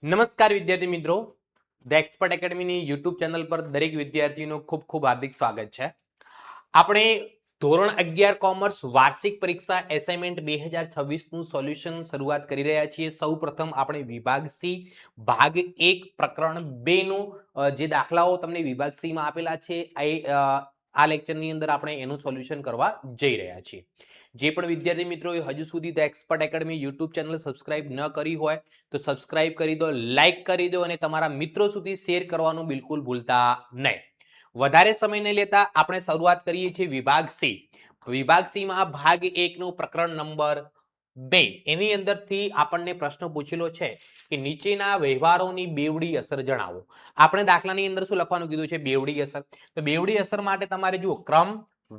નમસ્કાર વિદ્યાર્થી મિત્રો, ધ એક્સપર્ટ એકેડમીની યુટ્યુબ ચેનલ પર દરેક વિદ્યાર્થીનું ખૂબ ખૂબ હાર્દિક સ્વાગત છે. આપણે ધોરણ 11 કોમર્સ વાર્ષિક પરીક્ષા એસાઇનમેન્ટ 2026 નું સોલ્યુશન શરૂઆત કરી રહ્યા છીએ. સૌપ્રથમ આપણે વિભાગ સી ભાગ 1 પ્રકરણ 2 નું જે દાખલાઓ તમને વિભાગ સી માં આપેલા છે આ લેક્ચરની અંદર આપણે એનું સોલ્યુશન કરવા જઈ રહ્યા છીએ. જે પણ વિદ્યાર્થી મિત્રોએ હજુ સુધી the expert academy YouTube channel subscribe ન કરી હોય તો સબસ્ક્રાઇબ કરી દો, લાઈક કરી દો અને તમારા મિત્રો સુધી શેર કરવાનું બિલકુલ ભૂલતા નહીં. વધારે સમય નહીં લેતા આપણે શરૂઆત કરીએ છીએ વિભાગ સી. વિભાગ સી માં ભાગ 1 નું પ્રકરણ નંબર 2 એની અંદરથી આપણને પ્રશ્ન પૂછેલો છે કે નીચેના વ્યવહારોની બેવડી અસર જણાવો. આપણે દાખલાની અંદર શું લખવાનું કીધું છે? બેવડી અસર. તો બેવડી અસર માટે તમારે જુઓ ક્રમ,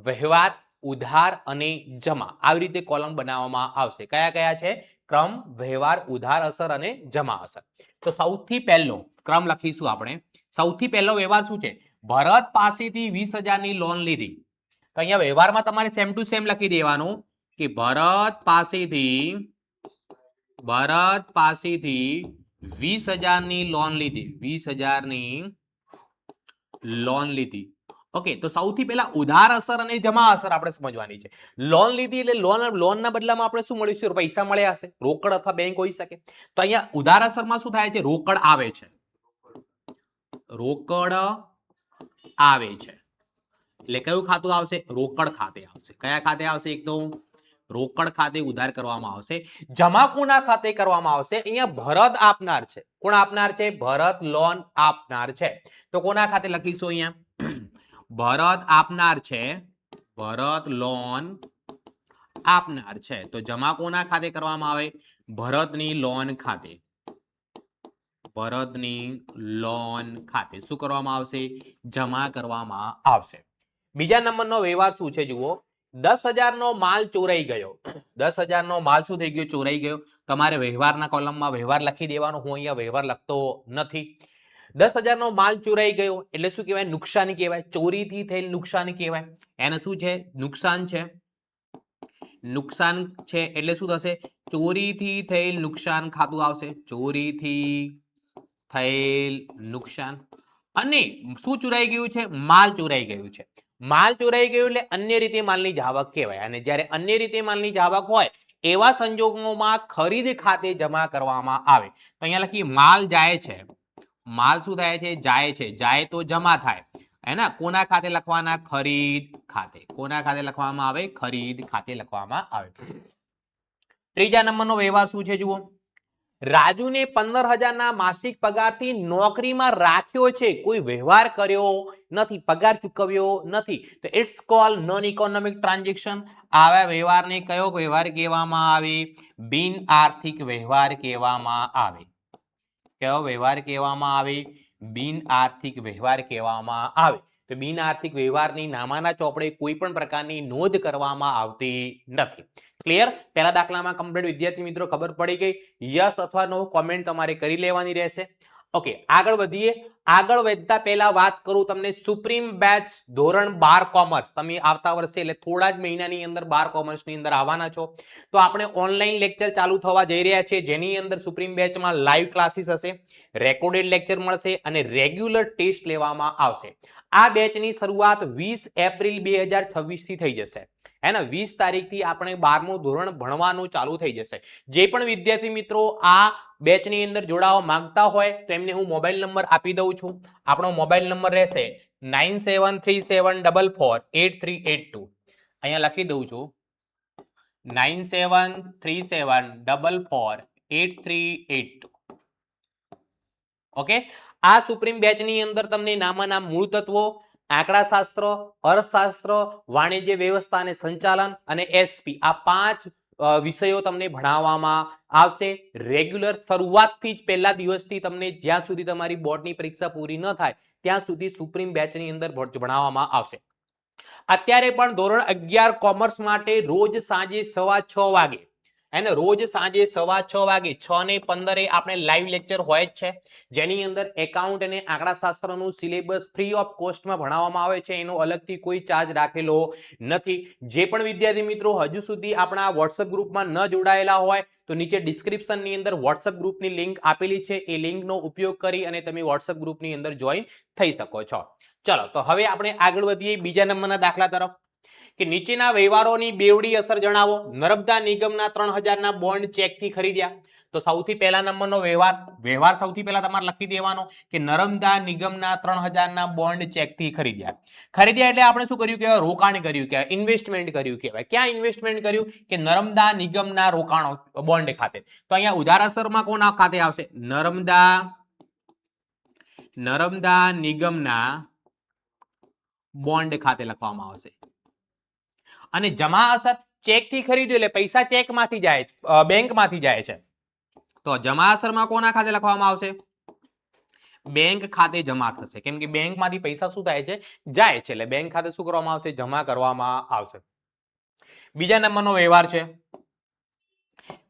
વ્યવહાર, ઉધાર અને જમા આવી રીતે કોલમ બનાવવામાં આવશે. કયા કયા છે? ક્રમ, વ્યવહાર, ઉધાર અસર અને જમા અસર. તો સૌથી પહેલો ક્રમ લખીશું આપણે. સૌથી પહેલો વ્યવહાર શું છે? ભરત પાસેથી 20,000 ની લોન લીધી. તો અહીંયા વ્યવહારમાં તમારે સેમ ટુ સેમ લખી દેવાનું કે ભરત પાસેથી 20,000 ની લોન લીધી. 20,000 ની લોન લીધી. ઓકે, તો સૌથી પહેલા ઉધાર અસર અને જમા અસર આપણે સમજવાની છે. લોન લીધી એટલે લોનના બદલામાં આપણે શું મળ્યું છે? પૈસા મળ્યા હશે, રોકડ અથવા બેંક હોઈ શકે. તો અહીંયા ઉધાર અસરમાં શું થાય છે? રોકડ આવે છે. રોકડ આવે છે એટલે કયું ખાતું આવશે? રોકડ ખાતે આવશે. કયા ખાતે આવશે? એક તો રોકડ ખાતે ઉધાર કરવામાં આવશે. જમા કોના ખાતે કરવામાં આવશે? અહીંયા ભરત આપનાર છે. કોણ આપનાર છે? ભરત લોન આપનાર છે. તો કોના ખાતે લખીશું? અહીંયા ભરત આપનાર છે. ભરત લોન આપનાર છે. તો જમા કોના ખાતે કરવામાં આવે? ભરતની લોન ખાતે. ભરતની લોન ખાતે શું કરવામાં આવશે? જમા કરવામાં આવશે. બીજા નંબરનો વ્યવહાર શું છે? જુઓ, 10,000 નો માલ ચોરાઈ ગયો. 10,000 નો માલ શું થઈ ગયો? ચોરાઈ ગયો. તમારે વ્યવહારના કોલમમાં વ્યવહાર લખી દેવાનો. હું અહીંયા વ્યવહાર લખતો નથી. 10,000 નો માલ ચોરાઈ ગયો એટલે શું કહેવાય? નુકસાની કહેવાય. ચોરીથી થયેલ નુકસાની કહેવાય. એને શું છે? નુકસાન છે. નુકસાન છે એટલે શું થશે? ચોરીથી થયેલ નુકસાન ખાતું આવશે. ચોરીથી થયેલ નુકસાન. અને શું ચોરાઈ ગયું છે? માલ ચોરાઈ ગયું છે. માલ ચોરાઈ ગયું એટલે અન્ય રીતે માલની જાવક કહેવાય. અને જ્યારે અન્ય રીતે માલની જાવક હોય એવા સંજોગોમાં ખરીદ ખાતે જમા કરવામાં આવે. તો અહીંયા લખીએ માલ જાય છે. માલ શું થાય છે? જાય છે. જાય તો જમા થાય. હેના? કોના ખાતે લખવાના? ખરીદ ખાતે. કોના ખાતે લખવામાં આવે? ખરીદ ખાતે લખવામાં આવે. ત્રીજા નંબરનો વ્યવહાર શું છે? જુઓ, રાજુને 15,000 ના માસિક પગારથી નોકરીમાં રાખ્યો છે. કોઈ વ્યવહાર કર્યો નથી, પગાર ચૂકવ્યો નથી. તો it's call non economic transaction. આવા વ્યવહારને કયો વ્યવહાર કહેવામાં આવે? બિન આર્થિક વ્યવહાર કહેવામાં આવે. કયો વ્યવહાર કહેવામાં આવે? બિન આર્થિક વ્યવહાર કહેવામાં આવે. તો બિન આર્થિક વ્યવહારની નામાના ચોપડે કોઈ પણ પ્રકારની નોંધ કરવામાં આવતી નથી. ક્લિયર? પહેલા દાખલામાં કમ્પ્લીટ વિદ્યાર્થી મિત્રો ખબર પડી ગઈ? યસ અથવા નો કોમેન્ટ તમારે કરી લેવાની રહેશે. ઓકે, આગળ વધીએ. આગળ વધતા પહેલા વાત કરું તમને સુપ્રીમ બેચ ધોરણ 12 કોમર્સ. તમે આવતા વર્ષે એટલે થોડા જ મહિનાની અંદર 12 કોમર્સની અંદર આવવાના છો. તો આપણે ઓનલાઈન લેક્ચર ચાલુ થવા જઈ રહ્યા છે, જેની અંદર સુપ્રીમ બેચમાં લાઈવ ક્લાસીસ હશે, રેકોર્ડેડ લેક્ચર મળશે અને રેગ્યુલર ટેસ્ટ લેવામાં આવશે. આ બેચની શરૂઆત 20 એપ્રિલ 2026 થી થઈ જશે. એના 20 તારીખથી આપણે 12મું ધોરણ ભણવાનું ચાલુ થઈ જશે. જે પણ વિદ્યાર્થી મિત્રો આ બેચની અંદર જોડાવા માંગતા હોય તો એમને હું મોબાઈલ નંબર આપી દઉં છું. આપણો મોબાઈલ નંબર રહેશે 9737448382. અહીંયા લખી દઉં છું 9737448382. ઓકે, આ સુપ્રીમ બેચની અંદર તમને નામાના મૂળ તત્વો, આંકડાશાસ્ત્ર, અર્થશાસ્ત્ર, વાણિજ્ય વ્યવસ્થા અને સંચાલન અને એસપી આ 5 વિષયો તમને ભણાવવામાં આવશે. રેગ્યુલર શરૂઆતથી જ પહેલા દિવસથી તમને જ્યાં સુધી તમારી બોર્ડની પરીક્ષા પૂરી ન થાય ત્યાં સુધી સુપ્રીમ બેચની અંદર ભણાવવામાં આવશે. અત્યારે પણ ધોરણ 11 કોમર્સ માટે રોજ સાંજે 6:15 વાગે એને રોજ સાંજે 6:15 વાગે 6:15 આપણે લાઈવ લેક્ચર હોય જ છે, જેની અંદર એકાઉન્ટ અને આંકડાશાસ્ત્રનું સિલેબસ ફ્રી ઓફ કોસ્ટમાં ભણાવવામાં આવે છે. એનો અલગથી કોઈ ચાર્જ રાખેલો નથી. જે પણ વિદ્યાર્થી મિત્રો હજુ સુધી આપણા વોટ્સએપ ગ્રુપમાં ન જોડાયેલા હોય તો નીચે ડિસ્ક્રિપ્શનની અંદર વોટ્સએપ ગ્રુપની લિંક આપેલી છે. એ લિંકનો ઉપયોગ કરી અને તમે વોટ્સએપ ગ્રુપની અંદર જોઈન થઈ શકો છો. ચલો તો હવે આપણે આગળ વધીએ બીજા નંબરના દાખલા તરફ કે નીચેના વ્યવહારોની બેવડી અસર જણાવો. નર્મદા નિગમના 3000 ના બોન્ડ ચેકથી ખરીદ્યા. તો સૌથી પહેલા નંબરનો વ્યવહાર સૌથી પહેલા તમારે લખી દેવાનો કે નર્મદા નિગમના 3000 ના બોન્ડ ચેકથી ખરીદ્યા. ખરીદ્યા એટલે આપણે શું કર્યું કહેવાય? રોકાણ કર્યું કહેવાય, ઇન્વેસ્ટમેન્ટ કર્યું કહેવાય. ક્યાં ઇન્વેસ્ટમેન્ટ કર્યું? કે નર્મદા નિગમના રોકાણો બોન્ડ ખાતે. તો અહીંયા ઉધાર અસરમાં કોના ખાતે આવશે? નર્મદા નિગમના બોન્ડ ખાતે લખવામાં આવશે. અને જમા અસર ચેકથી ખરીદ્યું એટલે પૈસા ચેકમાંથી જાય, બેંકમાંથી જાય છે. તો જમા અસરમાં કોના ખાતે લખવામાં આવશે? બેંક ખાતે જમા થશે. કેમ કે બેંકમાંથી પૈસા શું થાય છે? જાય છે. એટલે બેંક ખાતે શું કરવામાં આવશે? જમા કરવામાં આવશે. બીજા નંબરનો વ્યવહાર છે.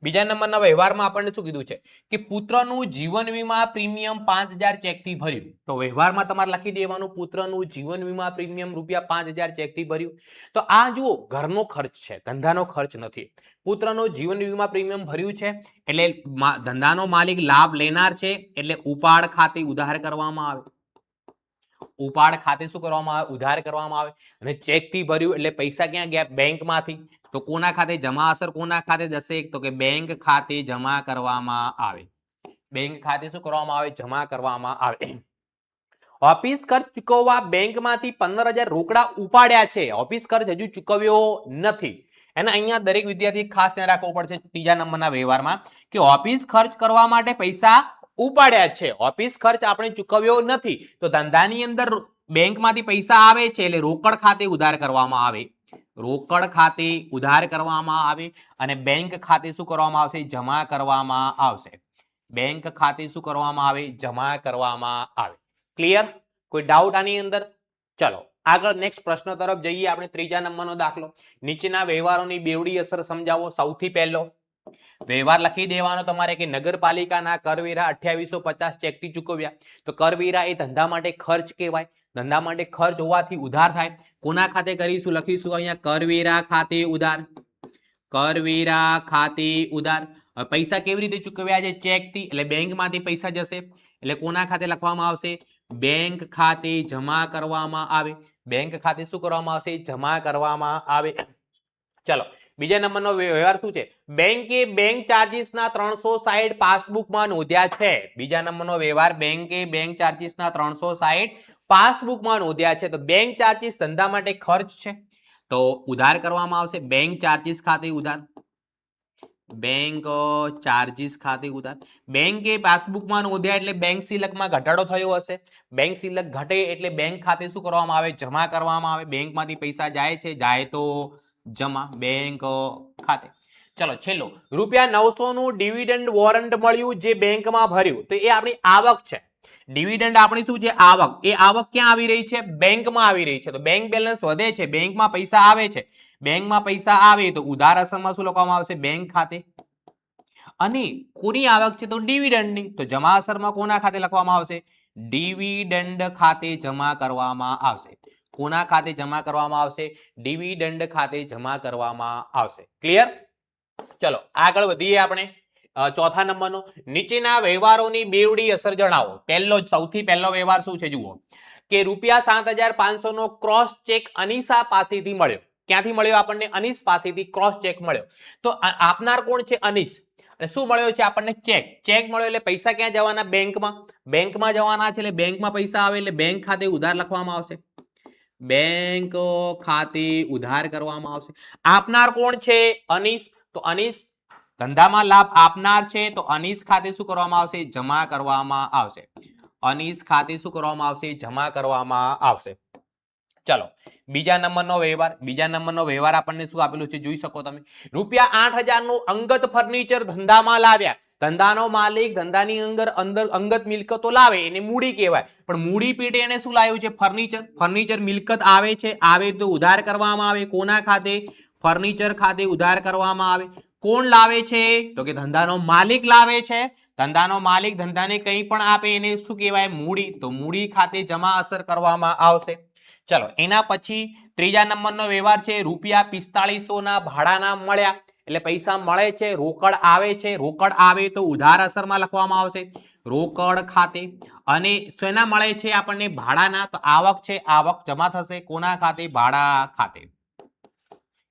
બીજા નંબરના વ્યવહારમાં આપણને શું કીધું છે કે પુત્રનું જીવન વીમા પ્રીમિયમ 5000 ચેકથી ભર્યું. તો વ્યવહારમાં તમારે લખી દેવાનું પુત્રનું જીવન વીમા પ્રીમિયમ ₹5000 ચેકથી ભર્યું. તો આ જુઓ ઘરનો ખર્ચ છે, ધંધાનો ખર્ચ નથી. પુત્રનો જીવન વીમા પ્રીમિયમ ભર્યું છે એટલે ધંધાનો માલિક લાભ લેનાર છે એટલે ઉપાડ ખાતે ઉધાર કરવામાં આવે. ઉપાડ ખાતે શું કરવામાં આવે? ઉધાર કરવામાં આવે. અને ચેકથી ભર્યું એટલે પૈસા ક્યાં ગયા? બેંકમાંથી. તો કોના ખાતે જમા અસર કોના ખાતે જશે? તો કે બેંક ખાતે જમા કરવામાં આવે. બેંક ખાતે શું કરવામાં આવે? જમા કરવામાં આવે. ઓફિસ ખર્ચ ચૂકવવા બેંકમાંથી 15000 રોકડા ઉપાડ્યા છે. ઓફિસ ખર્ચ હજુ ચૂકવ્યો નથી. એને અહીંયા દરેક વિદ્યાર્થી ખાસ ધ્યાન રાખવું પડશે ત્રીજા નંબરના વ્યવહારમાં કે ઓફિસ ખર્ચ કરવા માટે પૈસા ઉપાડ્યા છે, ઓફિસ ખર્ચ આપણે ચૂકવ્યો નથી. તો ધંધાની અંદર બેંકમાંથી પૈસા આવે છે એટલે રોકડ ખાતે ઉધાર કરવામાં આવે. રોકડ ખાતે ઉધાર કરવામાં આવે અને બેંક ખાતે શું કરવામાં આવશે? જમા કરવામાં આવશે. બેંક ખાતે શું કરવામાં આવે? જમા કરવામાં આવે. ક્લિયર? કોઈ ડાઉટ આની અંદર? ચલો આગળ નેક્સ્ટ પ્રશ્ન તરફ જઈએ આપણે. ત્રીજા નંબરનો દાખલો. નીચેના વ્યવહારોની બેવડી અસર સમજાવો. સૌથી પહેલો વ્યવહાર લખી દેવાનો તમારે કે નગરપાલિકાના કરવેરા 2850 ચેકથી ચૂકવ્યા. તો કરવેરા એ ધંધા માટે ખર્ચ કહેવાય. ધંધા માટે ખર્ચ હોવાથી ઉધાર થાય. કોના ખાતે કરીશું? લખીશું અહીંયા કરવેરા ખાતે ઉધાર. કરવેરા ખાતે ઉધાર. પૈસા કેવી રીતે ચૂકવ્યા છે? ચેકથી. એટલે બેંકમાંથી પૈસા જશે એટલે કોના ખાતે લખવામાં આવશે? બેંક ખાતે જમા કરવામાં આવે. બેંક ખાતે શું કરવામાં આવશે? જમા કરવામાં આવે. ચલો બીજા નંબરનો વ્યવહાર શું છે? બેંકે બેંક ચાર્જીસના 360 પાસબુકમાં નોંધ્યા છે. બીજા નંબરનો વ્યવહાર બેંકે બેંક ચાર્જીસના 360 પાસબુકમાં નોંધ્યા છે. તો બેંક ચાર્જીસ ધંધા માટે ખર્ચ છે તો ઉધાર કરવામાં આવશે. બેંક ચાર્જીસ ખાતે ઉધાર. બેંક ચાર્જીસ ખાતે ઉધાર. બેંકે પાસબુકમાં નોંધ્યા એટલે બેંક સિલકમાં ઘટાડો થયો હશે. બેંક સિલક ઘટે એટલે બેંક ખાતે શું કરવામાં આવે? જમા કરવામાં આવે. બેંકમાંથી પૈસા જાય છે, જાય તો જમા બેંક ખાતે. ચલો છેલ્લો ₹900 નું ડિવિડન્ડ વોરંટ મળ્યું જે બેંકમાં ભર્યું. તો એ આપણી આવક છે. ડિવિડન્ડ આપણી શું છે? આવક. એ આવક ક્યાં આવી રહી છે? બેંકમાં આવી રહી છે. તો બેંક બેલેન્સ વધે છે, બેંકમાં પૈસા આવે છે. બેંકમાં પૈસા આવે તો ઉધાર અસરમાં શું લખવામાં આવશે? બેંક ખાતે. અને કોની આવક છે? તો ડિવિડન્ડની. તો જમા અસરમાં કોના ખાતે લખવામાં આવશે? ડિવિડન્ડ ખાતે જમા કરવામાં આવશે. કોના ખાતે જમા કરવામાં આવશે? ડિવિડન્ડ ખાતે જમા કરવામાં આવશે. ક્લિયર? ચલો આગળ વધીએ આપણે. ચોથા નંબરનો નીચેના વ્યવહારોની બેવડી અસર જણાવો. પહેલો સૌથી પહેલો વ્યવહાર શું છે? જુઓ કે ₹7500 નો ક્રોસ ચેક અનીસા પાસેથી મળ્યો. ક્યાંથી મળ્યો આપણને? અનીસ પાસેથી ક્રોસ ચેક મળ્યો. તો આપનાર કોણ છે? અનીસ. અને શું મળ્યો છે આપણને? ચેક. ચેક મળ્યો એટલે પૈસા ક્યાં જવાના? બેંકમાં. બેંકમાં જવાના છે એટલે બેંકમાં પૈસા આવે એટલે બેંક ખાતે ઉધાર લખવામાં આવશે. બેંક ખાતે ઉધાર કરવામાં આવશે. આપનાર કોણ છે? અનીસ. તો અનીસ ધંધામાં લાભ આપનાર છે તો અનીસ ખાતે શું કરવામાં આવશે? જમા કરવામાં આવશે. અનીસ ખાતે શું કરવામાં આવશે? જમા કરવામાં આવશે. ચલો બીજા નંબરનો વ્યવહાર. બીજા નંબરનો વ્યવહાર આપણને શું આપેલું છે? જોઈ શકો તમે. ₹8000 નું અંગત ફર્નિચર ધંધામાં લાવ્યા. ધંધાનો માલિક ધંધાની અંદર અંગત મિલકતો લાવે એને મૂડી કહેવાય. પણ મૂડી પેટે એને શું લાવ્યું છે? ફર્નિચર. ફર્નિચર મિલકત આવે છે, આવે તો ઉધાર કરવામાં આવે. કોના ખાતે? ફર્નિચર ખાતે ઉધાર કરવામાં આવે. કોણ લાવે છે? તો કે ધંધાનો માલિક લાવે છે. ધંધાનો માલિક ધંધાને કંઈ પણ આપે એને શું કહેવાય? મૂડી. તો મૂડી ખાતે જમા અસર કરવામાં આવશે. ચલો એના પછી ત્રીજા નંબરનો વ્યવહાર છે ₹4500 ના ભાડાના મળ્યા. એટલે પૈસા મળે છે, રોકડ આવે છે. રોકડ આવે તો ઉધાર અસરમાં લખવામાં આવશે રોકડ ખાતે. અને શેના મળે છે આપણને? ભાડાના. તો આવક છે, આવક જમા થશે કોના ખાતે? ભાડા ખાતે.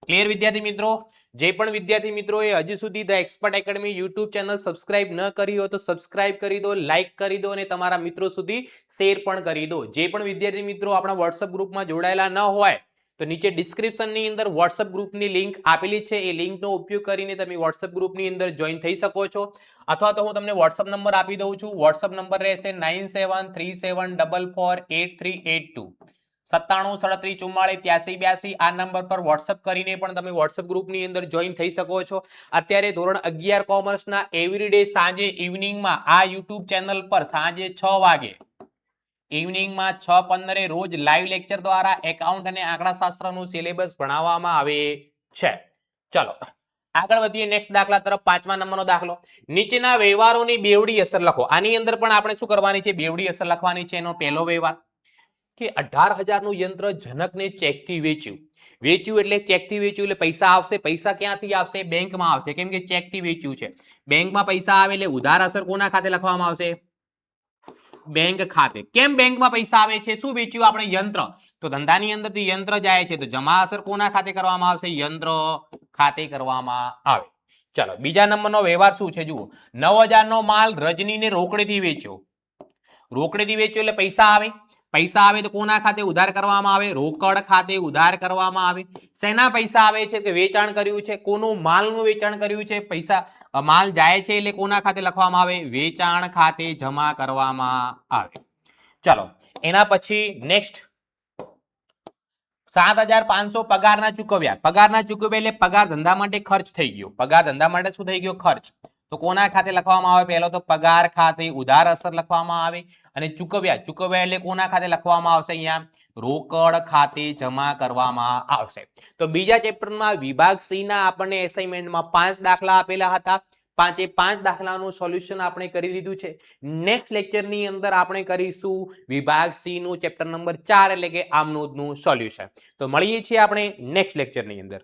ક્લિયર વિદ્યાર્થી મિત્રો? જે પણ વિદ્યાર્થી મિત્રોએ હજી સુધી the expert academy YouTube channel subscribe ન કરી હોય તો સબસ્ક્રાઇબ કરી દો, લાઇક કરી દો અને તમારા મિત્રો સુધી શેર પણ કરી દો. જે પણ વિદ્યાર્થી મિત્રો આપણા વોટ્સઅપ ગ્રુપમાં જોડાયેલા ન હોય તો નીચે ડિસ્ક્રિપ્શનની અંદર વોટ્સઅપ ગ્રુપની લિંક આપેલી છે. એ લિંકનો ઉપયોગ કરીને તમે વોટ્સઅપ ગ્રુપની અંદર જોઈન થઈ શકો છો. અથવા તો હું તમને વોટ્સઅપ નંબર આપી દઉં છું. વોટ્સઅપ નંબર રહેશે 9737448382. 973734448382. આ નંબર પર વોટ્સઅપ કરીને પણ તમે વોટ્સઅપ ગ્રુપની અંદર જોઈન થઈ શકો છો. અત્યારે ધોરણ 11 કોમર્સના એવરીડે સાંજે ઇવનિંગમાં આ યુટ્યુબ ચેનલ પર સાંજે 6 વાગે ઇવનિંગમાં 6:15 રોજ લાઈવ લેક્ચર દ્વારા એકાઉન્ટ અને આંકડાશાસ્ત્રનું સિલેબસ ભણાવવામાં આવે છે. ચલો આગળ વધીએ નેક્સ્ટ દાખલા તરફ. 5મા નંબરનો દાખલો. નીચેના વ્યવહારોની બેવડી અસર લખો. આની અંદર પણ આપણે શું કરવાની છે? બેવડી અસર લખવાની છે. એનો પહેલો વ્યવહાર કે 18,000 નું યંત્ર જનકને ચેકથી વેચ્યું. વેચ્યું એટલે ચેકથી વેચ્યું એટલે પૈસા આવશે. પૈસા ક્યાંથી આવશે? બેંકમાં આવશે. કેમ કે ચેકથી વેચ્યું છે. બેંકમાં પૈસા આવે એટલે ઉધાર અસર કોના ખાતે લખવામાં આવશે? બેંક ખાતે. કેમ બેંકમાં પૈસા આવે છે? શું વેચ્યું આપણે? યંત્ર. તો ધંધાની અંદરથી યંત્ર જાય છે તો જમા અસર કોના ખાતે કરવામાં આવશે? યંત્ર ખાતે કરવામાં આવે. ચલો બીજા નંબરનો વ્યવહાર શું છે જુઓ. 9,000 નો માલ રજનીને રોકડેથી વેચ્યો. રોકડેથી વેચ્યો એટલે પૈસા આવે. પૈસા આવે તો કોના ખાતે ઉધાર કરવામાં આવે? રોકડ ખાતે ઉધાર કરવામાં આવે. શેના પૈસા આવે છે? કે વેચાણ કર્યું છે. કોનું? માલનું વેચાણ કર્યું છે. પૈસા માલ જાય છે એટલે કોના ખાતે લખવામાં આવે? વેચાણ ખાતે જમા કરવામાં આવે. ચલો એના પછી નેક્સ્ટ 7,500 પગારના ચૂકવ્યા. પગારના ચૂકવ્યા એટલે પગાર ધંધા માટે ખર્ચ થઈ ગયો. પગાર ધંધા માટે શું થઈ ગયો? ખર્ચ. તો કોના ખાતે લખવામાં આવે? પહેલો તો પગાર ખાતે ઉધાર અસર લખવામાં આવે. અને ચૂકવ્યા. ચૂકવ્યા એટલે કોના ખાતે લખવામાં આવશે? અહીંયા રોકડ ખાતે જમા કરવામાં આવશે. તો બીજા ચેપ્ટરમાં વિભાગ સી ના આપણને એસાઇનમેન્ટમાં 5 દાખલા આપેલા હતા. 5 દાખલાનું સોલ્યુશન આપણે કરી લીધું છે. નેક્સ્ટ લેક્ચરની અંદર આપણે કરીશું વિભાગ સી નું ચેપ્ટર નંબર 4 એટલે કે આમનોંધનું સોલ્યુશન. તો મળીએ છીએ આપણે નેક્સ્ટ લેક્ચરની અંદર.